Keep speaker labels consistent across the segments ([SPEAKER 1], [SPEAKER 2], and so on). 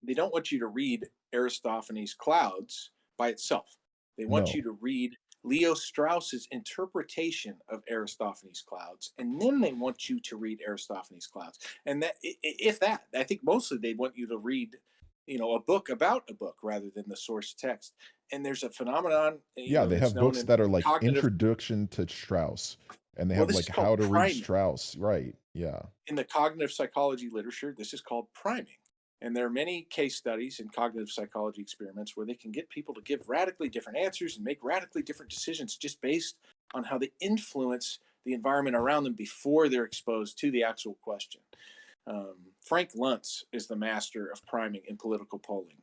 [SPEAKER 1] They don't want you to read Aristophanes' Clouds by itself. They want you
[SPEAKER 2] No.
[SPEAKER 1] to read Leo Strauss's interpretation of Aristophanes' Clouds, and then they want you to read Aristophanes' Clouds. And that, if that, I think mostly they want you to read, a book about a book rather than the source text. And there's a phenomenon,
[SPEAKER 2] Yeah, they
[SPEAKER 1] that's
[SPEAKER 2] have
[SPEAKER 1] known
[SPEAKER 2] books
[SPEAKER 1] in
[SPEAKER 2] that are like
[SPEAKER 1] cognitive.
[SPEAKER 2] Introduction to Strauss, and they
[SPEAKER 1] Well,
[SPEAKER 2] have
[SPEAKER 1] this
[SPEAKER 2] like
[SPEAKER 1] is called
[SPEAKER 2] how to read
[SPEAKER 1] priming.
[SPEAKER 2] Strauss. Right. Yeah.
[SPEAKER 1] In the cognitive psychology literature, this is called priming. And there are many case studies in cognitive psychology experiments where they can get people to give radically different answers and make radically different decisions just based on how they influence the environment around them before they're exposed to the actual question. Frank Luntz is the master of priming in political polling.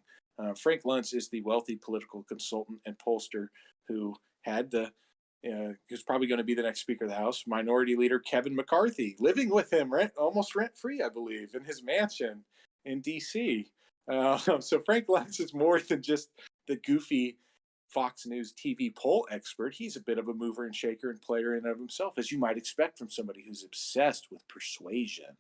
[SPEAKER 1] Frank Luntz is the wealthy political consultant and pollster who had who's probably going to be the next Speaker of the House, Minority Leader Kevin McCarthy, living with him almost rent free, I believe, in his mansion in D.C. So Frank Luntz is more than just the goofy Fox News TV poll expert. He's a bit of a mover and shaker and player in and of himself, as you might expect from somebody who's obsessed with persuasion.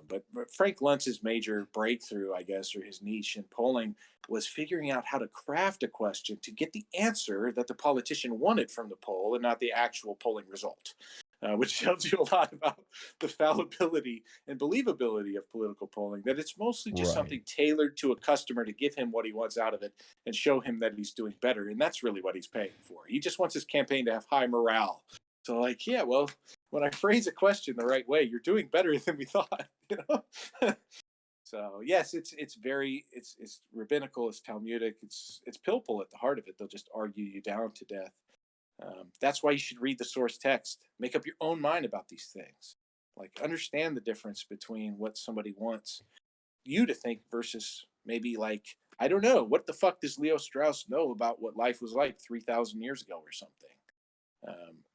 [SPEAKER 1] But Frank Luntz's major breakthrough, I guess, or his niche in polling was figuring out how to craft a question to get the answer that the politician wanted from the poll and not the actual polling result, which tells you a lot about the fallibility and believability of political polling, that it's mostly just
[SPEAKER 2] Right.
[SPEAKER 1] something tailored to a customer to give him what he wants out of it and show him that he's doing better. And that's really what he's paying for. He just wants his campaign to have high morale. So, like, yeah, well, when I phrase a question the right way, you're doing better than we thought. So yes, it's rabbinical, it's Talmudic, it's pilpul at the heart of it. They'll just argue you down to death. That's why you should read the source text. Make up your own mind about these things. Like, understand the difference between what somebody wants you to think versus maybe, like, I don't know, what the fuck does Leo Strauss know about what life was like 3,000 years ago or something?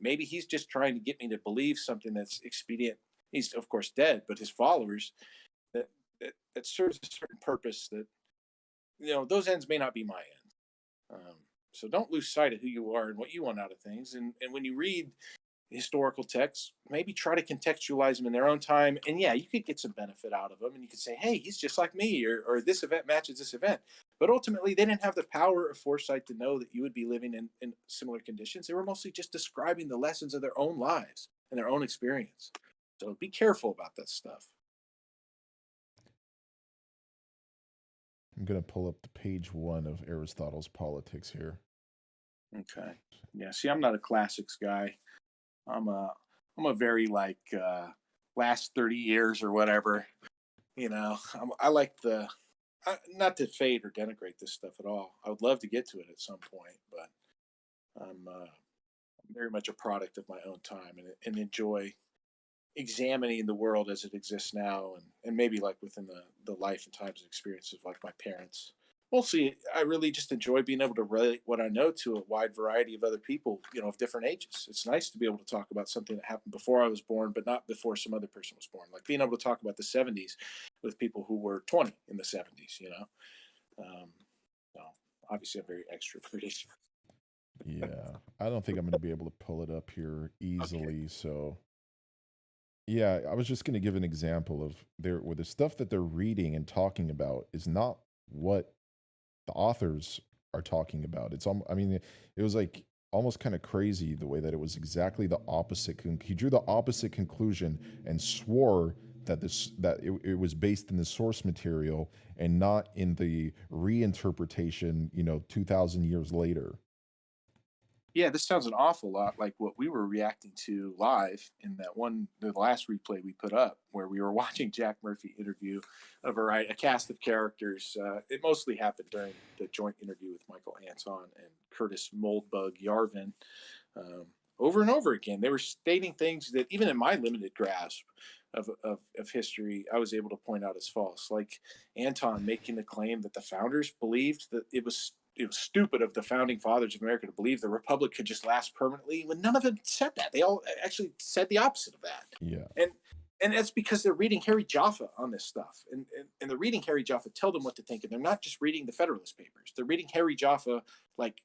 [SPEAKER 1] Maybe he's just trying to get me to believe something that's expedient. He's of course dead, but his followers, that serves a certain purpose. That, those ends may not be my ends. So don't lose sight of who you are and what you want out of things. And when you read historical texts, maybe try to contextualize them in their own time. And yeah, you could get some benefit out of them. And you could say, hey, he's just like me, or this event matches this event. But ultimately, they didn't have the power or foresight to know that you would be living in similar conditions. They were mostly just describing the lessons of their own lives and their own experience. So be careful about that stuff.
[SPEAKER 2] I'm gonna pull up the page one of Aristotle's Politics here.
[SPEAKER 1] Okay. Yeah. See, I'm not a classics guy. I'm a I'm a very like last 30 years or whatever. I like not to fade or denigrate this stuff at all. I would love to get to it at some point, but I'm very much a product of my own time and enjoy examining the world as it exists now, and maybe like within the life and times and experiences of like my parents. Mostly, I really just enjoy being able to relate what I know to a wide variety of other people, of different ages. It's nice to be able to talk about something that happened before I was born, but not before some other person was born. Like being able to talk about the '70s with people who were 20 in the '70s. Um, so obviously, I'm very extroverted.
[SPEAKER 2] Yeah, I don't think I'm gonna be able to pull it up here
[SPEAKER 1] Okay.
[SPEAKER 2] easily. So yeah, I was just gonna give an example of their where the stuff that they're reading and talking about is not what the authors are talking about. I mean, it was like almost kind of crazy the way that it was exactly the opposite. He drew the opposite conclusion and swore that it was based in the source material and not in the reinterpretation, 2000 years later.
[SPEAKER 1] Yeah, this sounds an awful lot like what we were reacting to live in the last replay we put up, where we were watching Jack Murphy interview a cast of characters. It mostly happened during the joint interview with Michael Anton and Curtis Moldbug Yarvin. Over and over again, they were stating things that even in my limited grasp of history, I was able to point out as false. Like Anton making the claim that the founders believed that it was stupid of the founding fathers of America to believe the republic could just last permanently when none of them said that. They all actually said the opposite of that.
[SPEAKER 2] Yeah.
[SPEAKER 1] And and that's because they're reading Harry Jaffa on this stuff. And they're reading Harry Jaffa tell them what to think. And they're not just reading the Federalist Papers. They're reading Harry Jaffa, like,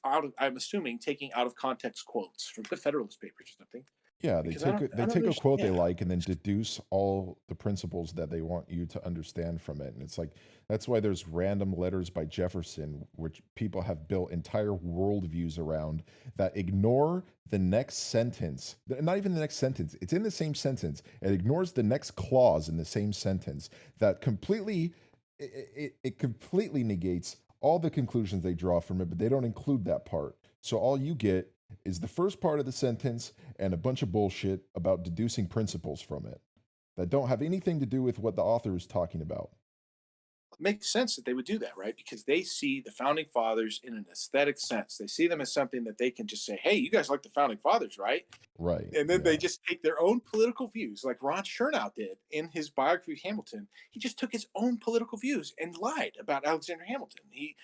[SPEAKER 1] I'm assuming, taking out of context quotes from the Federalist Papers or something.
[SPEAKER 2] Yeah,
[SPEAKER 1] because
[SPEAKER 2] they
[SPEAKER 1] I don't
[SPEAKER 2] take a
[SPEAKER 1] understand.
[SPEAKER 2] quote they
[SPEAKER 1] Yeah,
[SPEAKER 2] like and then deduce all the principles that they want you to understand from it. And it's like that's why there's random letters by Jefferson, which people have built entire worldviews around that ignore the next sentence. Not even the next sentence. It's in the same sentence. It ignores the next clause in the same sentence that completely it completely negates all the conclusions they draw from it, but they don't include that part. So all you get is the first part of the sentence and a bunch of bullshit about deducing principles from it that don't have anything to do with what the author is talking about.
[SPEAKER 1] it makes sense that they would do that, right? Because they see the founding fathers in an aesthetic sense. They see them as something that they can just say, "Hey, you guys like the founding fathers, right?"
[SPEAKER 2] Right.
[SPEAKER 1] And then they
[SPEAKER 2] Yeah.
[SPEAKER 1] just take their own political views, like Ron Chernow did in his biography of Hamilton. He just took his own political views and lied about Alexander Hamilton. He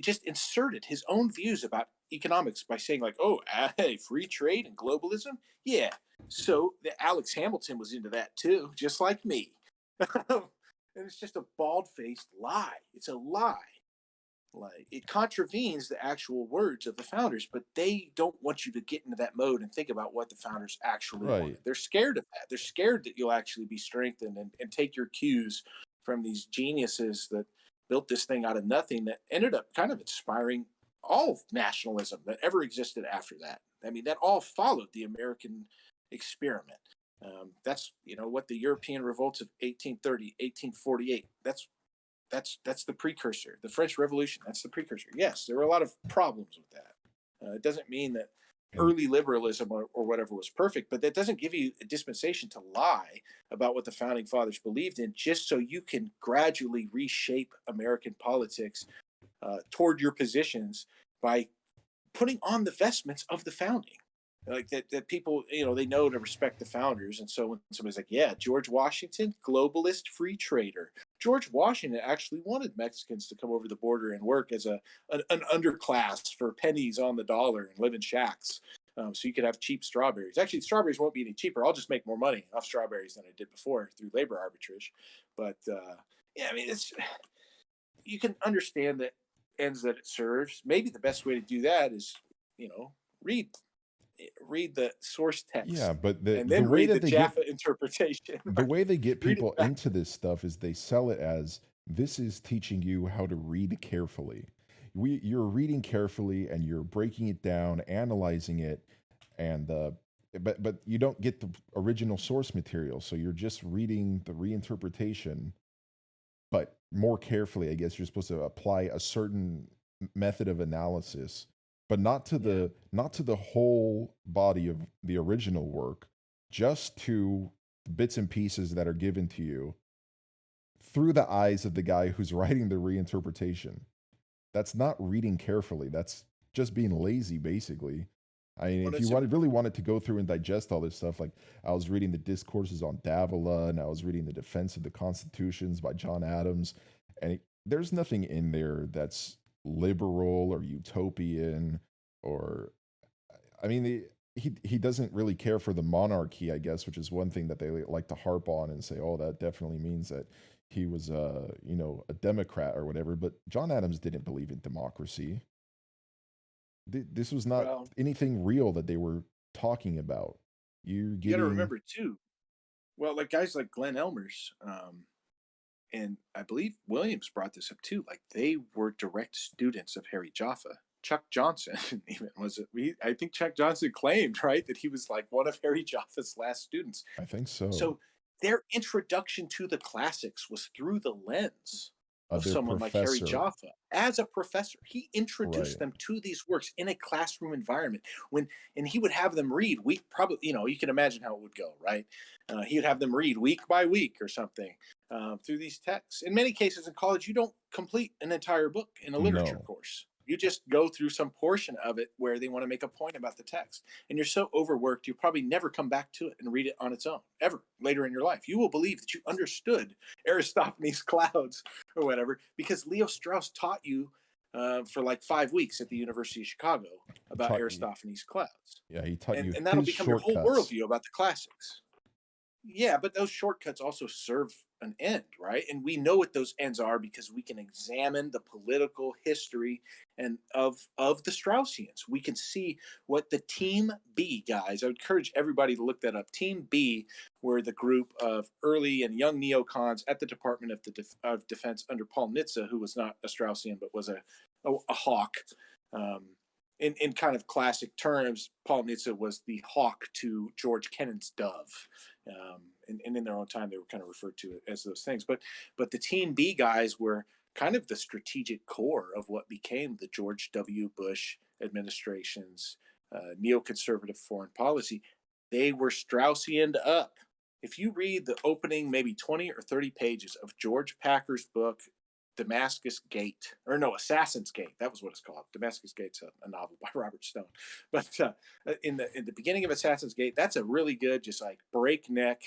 [SPEAKER 1] just inserted his own views about economics by saying like, "Oh, hey, free trade and globalism, yeah." So the Alex Hamilton was into that too, just like me. And it's just a bald-faced lie. It's a lie. Like it contravenes the actual words of the founders, but they don't want you to get into that mode and think about what the founders actually
[SPEAKER 2] Right.
[SPEAKER 1] wanted. They're scared of that. They're scared that you'll actually be strengthened and take your cues from these geniuses that built this thing out of nothing that ended up kind of inspiring all of nationalism that ever existed after that. I mean, that all followed the American experiment. That's what the European revolts of 1830, 1848. That's the precursor. The French Revolution. That's the precursor. Yes, there were a lot of problems with that. It doesn't mean that
[SPEAKER 2] And
[SPEAKER 1] early liberalism or whatever was perfect, but that doesn't give you a dispensation to lie about what the founding fathers believed in, just so you can gradually reshape American politics toward your positions by putting on the vestments of the founding. Like that people, they know to respect the founders. And so when somebody's like, yeah, George Washington, globalist free trader. George Washington actually wanted Mexicans to come over the border and work as an underclass for pennies on the dollar and live in shacks. So you could have cheap strawberries. Actually, strawberries won't be any cheaper. I'll just make more money off strawberries than I did before through labor arbitrage. But yeah, I mean, it's you can understand the ends that it serves. Maybe the best way to do that is, you know, read read the source
[SPEAKER 2] yeah,
[SPEAKER 1] text
[SPEAKER 2] but
[SPEAKER 1] and
[SPEAKER 2] the
[SPEAKER 1] then
[SPEAKER 2] way
[SPEAKER 1] read the
[SPEAKER 2] that they get
[SPEAKER 1] Jaffa interpretation.
[SPEAKER 2] the
[SPEAKER 1] Right?
[SPEAKER 2] way they get
[SPEAKER 1] Read it
[SPEAKER 2] people
[SPEAKER 1] back.
[SPEAKER 2] into this stuff is they sell it as this is teaching you how to read carefully. You're reading carefully and you're breaking it down, analyzing it, and but you don't get the original source material, so you're just reading the reinterpretation, but more carefully. I guess you're supposed to apply a certain method of analysis, but
[SPEAKER 1] Yeah.
[SPEAKER 2] not to the whole body of the original work, just to the bits and pieces that are given to you through the eyes of the guy who's writing the reinterpretation. That's not reading carefully. That's just being lazy, basically. I mean,
[SPEAKER 1] Well,
[SPEAKER 2] if you really wanted to go through and digest all this stuff, like I was reading the discourses on Davila and I was reading the Defense of the Constitutions by John Adams, and there's nothing in there that's liberal or utopian or, I mean, he doesn't really care for the monarchy, I guess, which is one thing that they like to harp on and say, oh, that definitely means that he was a Democrat or whatever. But John Adams didn't believe in democracy. This was not
[SPEAKER 1] well,
[SPEAKER 2] anything real that they were talking about. You're
[SPEAKER 1] you got to
[SPEAKER 2] getting
[SPEAKER 1] remember too. Well, like guys like Glenn Elmer's, and I believe Williams brought this up too. Like they were direct students of Harry Jaffa. Chuck Johnson even was it? I think Chuck Johnson claimed right that he was like one of Harry Jaffa's last students.
[SPEAKER 2] I think so.
[SPEAKER 1] So their introduction to the classics was through the lens of
[SPEAKER 2] Their
[SPEAKER 1] someone like Harry
[SPEAKER 2] professor,
[SPEAKER 1] Jaffa. As a professor, he introduced
[SPEAKER 2] right?
[SPEAKER 1] them to these works in a classroom environment. When and he would have them read week, probably you can imagine how it would go, right? He would have them read week by week or something through these texts. In many cases in college, you don't complete an entire book in a literature
[SPEAKER 2] No,
[SPEAKER 1] course. You just go through some portion of it where they want to make a point about the text. And you're so overworked, you'll probably never come back to it and read it on its own, ever later in your life. You will believe that you understood Aristophanes' clouds or whatever because Leo Strauss taught you for like 5 weeks at the University of Chicago about
[SPEAKER 2] taught
[SPEAKER 1] Aristophanes' clouds.
[SPEAKER 2] yeah, he taught
[SPEAKER 1] And
[SPEAKER 2] you
[SPEAKER 1] that'll
[SPEAKER 2] his
[SPEAKER 1] become your whole
[SPEAKER 2] shortcuts.
[SPEAKER 1] worldview about the classics. Yeah, but those shortcuts also serve an end, right? And we know what those ends are because we can examine the political history and of the Straussians. We can see what the Team B guys. I would encourage everybody to look that up. Team B were the group of early and young neocons at the Department of Defense under Paul Nitze, who was not a Straussian but was a hawk. Um, in kind of classic terms, Paul Nitze was the hawk to George Kennan's dove. And in their own time, they were kind of referred to as those things. But the Team B guys were kind of the strategic core of what became the George W. Bush administration's neoconservative foreign policy. They were Straussian up. If you read the opening maybe 20 or 30 pages of George Packer's book, Damascus Gate, or no, Assassin's Gate. That was what it's called. Damascus Gate's a novel by Robert Stone. But in the beginning of Assassin's Gate, that's a really good, just like breakneck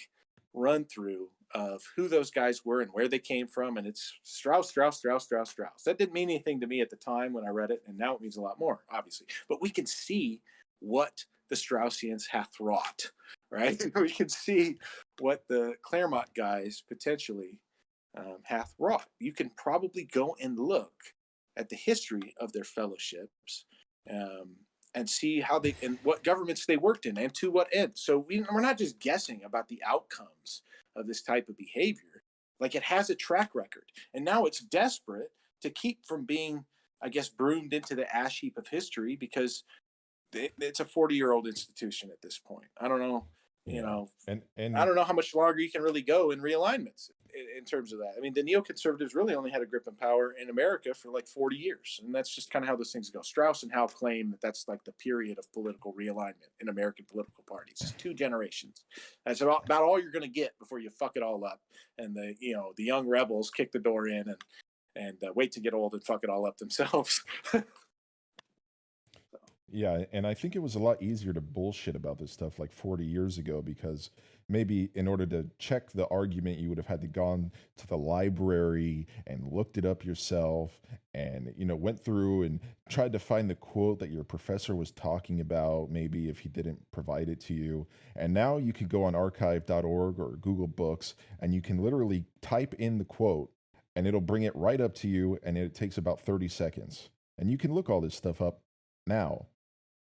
[SPEAKER 1] run through of who those guys were and where they came from. And it's Strauss, Strauss, Strauss, Strauss, Strauss. That didn't mean anything to me at the time when I read it, and now it means a lot more, obviously. But we can see what the Straussians hath wrought, right? We can see what the Claremont guys potentially hath wrought. You can probably go and look at the history of their fellowships um, and see how they and what governments they worked in and to what end. So we're not just guessing about the outcomes of this type of behavior. Like it has a track record, and now it's desperate to keep from being, I guess, broomed into the ash heap of history because it's a 40-year-old institution at this point. I don't know, you
[SPEAKER 2] Yeah.
[SPEAKER 1] know, I
[SPEAKER 2] And
[SPEAKER 1] don't know how much longer you can really go in realignments in terms of that. I mean, the neoconservatives really only had a grip and power in America for like 40 years. And that's just kind of how those things go. Strauss and Howe claim that that's like the period of political realignment in American political parties. It's 2 generations. That's about all you're going to get before you fuck it all up. And the young rebels kick the door in and wait to get old and fuck it all up themselves.
[SPEAKER 2] yeah, and I think it was a lot easier to bullshit about this stuff like 40 years ago because maybe in order to check the argument, you would have had to gone to the library and looked it up yourself and, went through and tried to find the quote that your professor was talking about, maybe if he didn't provide it to you. And now you can go on archive.org or Google Books and you can literally type in the quote and it'll bring it right up to you and it takes about 30 seconds. And you can look all this stuff up now,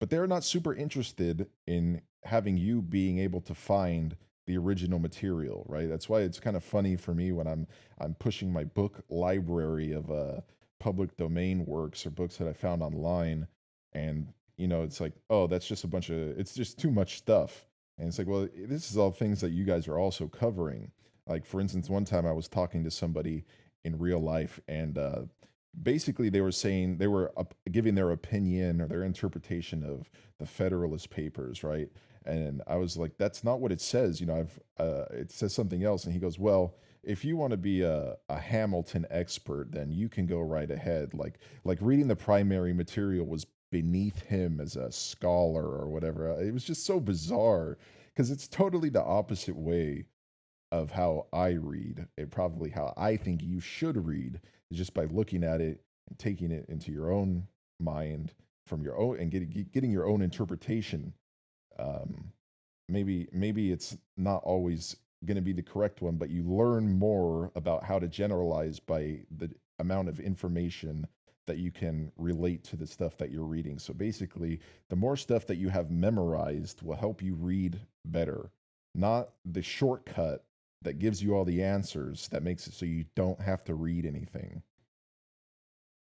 [SPEAKER 2] but they're not super interested in having you being able to find the original material, right? That's why it's kind of funny for me when I'm pushing my book library of public domain works or books that I found online, and it's like, oh, that's just a bunch of, it's just too much stuff, and it's like, well, this is all things that you guys are also covering. Like for instance, one time I was talking to somebody in real life, and basically they were saying they were giving their opinion or their interpretation of the Federalist Papers, right? And I was like, that's not what it says. I've it says something else. And he goes, well, if you want to be a Hamilton expert, then you can go right ahead. Like reading the primary material was beneath him as a scholar or whatever. It was just so bizarre because it's totally the opposite way of how I read, and probably how I think you should read, is just by looking at it and taking it into your own mind from your own and getting your own interpretation. Um, maybe it's not always going to be the correct one, but you learn more about how to generalize by the amount of information that you can relate to the stuff that you're reading. So basically, the more stuff that you have memorized will help you read better, not the shortcut that gives you all the answers that makes it so you don't have to read anything.